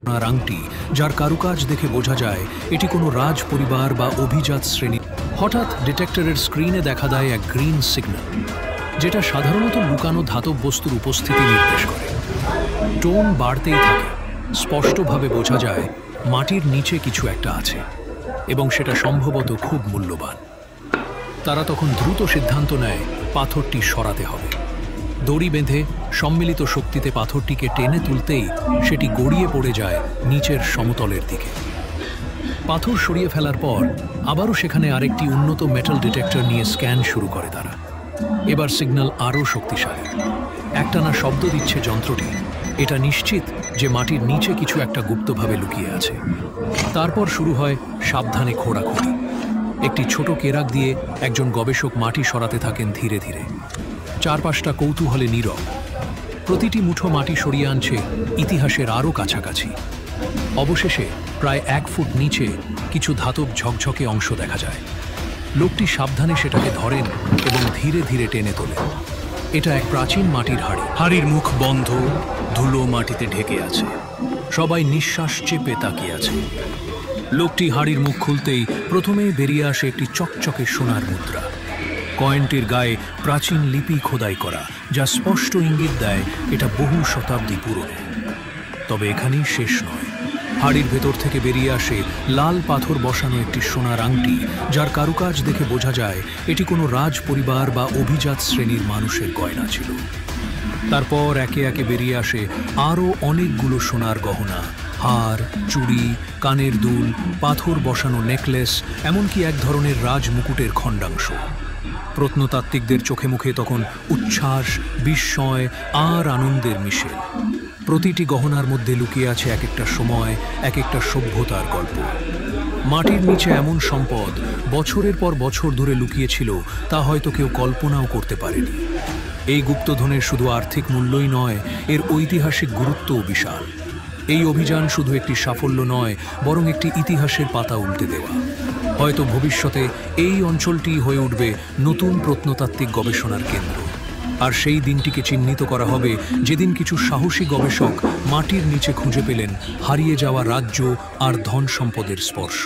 সোনার আংটি, যার কারুকাজ দেখে বোঝা যায় এটি কোনো রাজ পরিবার বা অভিজাত শ্রেণী। হঠাৎ ডিটেক্টরের স্ক্রিনে দেখা দেয় এক গ্রিন সিগন্যাল, যেটা সাধারণত লুকানো ধাতব বস্তুর উপস্থিতি নির্দেশ করে। টোন বাড়তেই থাকে, স্পষ্টভাবে বোঝা যায় মাটির নিচে কিছু একটা আছে এবং সেটা সম্ভবত খুব মূল্যবান। তারা তখন দ্রুত সিদ্ধান্ত নেয় পাথরটি সরাতে হবে। দড়ি বেঁধে সম্মিলিত শক্তিতে পাথরটিকে টেনে তুলতেই সেটি গড়িয়ে পড়ে যায় নিচের সমতলের দিকে। পাথর সরিয়ে ফেলার পর আবারও সেখানে আরেকটি উন্নত মেটাল ডিটেক্টর নিয়ে স্ক্যান শুরু করে তারা। এবার সিগন্যাল আরও শক্তিশালী, একটানা শব্দ দিচ্ছে যন্ত্রটি। এটা নিশ্চিত যে মাটির নিচে কিছু একটা গুপ্তভাবে লুকিয়ে আছে। তারপর শুরু হয় সাবধানে খোঁড়াখুঁড়ি। একটি ছোট কেরাক দিয়ে একজন গবেষক মাটি সরাতে থাকেন ধীরে ধীরে। চারপাশটা কৌতূহলে নীরব। প্রতিটি মুঠো মাটি সরিয়ে আনছে ইতিহাসের আরও কাছাকাছি। অবশেষে প্রায় 1 ফুট নিচে কিছু ধাতব ঝকঝকে অংশ দেখা যায়। লোকটি সাবধানে সেটাকে ধরেন এবং ধীরে ধীরে টেনে তোলেন। এটা এক প্রাচীন মাটির হাড়ি। হাড়ির মুখ বন্ধ, ধুলো মাটিতে ঢেকে আছে। সবাই নিঃশ্বাস চেপে তাকিয়ে আছে। লোকটি হাড়ির মুখ খুলতেই প্রথমেই বেরিয়ে আসে একটি চকচকে সোনার মুদ্রা। কয়েনটির গায়ে প্রাচীন লিপি খোদাই করা, যা স্পষ্ট ইঙ্গিত দেয় এটা বহু শতাব্দী পুরনো। তবে এখানেই শেষ নয়। হাড়ির ভেতর থেকে বেরিয়ে আসে লাল পাথর বসানো একটি সোনার আংটি, যার কারুকাজ দেখে বোঝা যায় এটি কোনো রাজ পরিবার বা অভিজাত শ্রেণীর মানুষের গয়না ছিল। তারপর একে একে বেরিয়ে আসে আরও অনেকগুলো সোনার গহনা, হার, চুড়ি, কানের দুল, পাথর বসানো নেকলেস, এমনকি এক ধরনের রাজ মুকুটের খণ্ডাংশ। প্রত্নতাত্ত্বিকদের চোখে মুখে তখন উচ্ছ্বাস, বিস্ময় আর আনন্দের মিশেল। প্রতিটি গহনার মধ্যে লুকিয়ে আছে এক একটা সময়, এক একটা সভ্যতার গল্প। মাটির নিচে এমন সম্পদ বছরের পর বছর ধরে লুকিয়েছিল, তা হয়তো কেউ কল্পনাও করতে পারেনি। এই গুপ্তধনের শুধু আর্থিক মূল্যই নয়, এর ঐতিহাসিক গুরুত্বও বিশাল। এই অভিযান শুধু একটি সাফল্য নয়, বরং একটি ইতিহাসের পাতা উল্টে দেওয়া। হয়তো ভবিষ্যতে এই অঞ্চলটি হয়ে উঠবে নতুন প্রত্নতাত্ত্বিক গবেষণার কেন্দ্র। আর সেই দিনটিকে চিহ্নিত করা হবে যেদিন কিছু সাহসী গবেষক মাটির নিচে খুঁজে পেলেন হারিয়ে যাওয়া রাজ্য আর ধন সম্পদের স্পর্শ।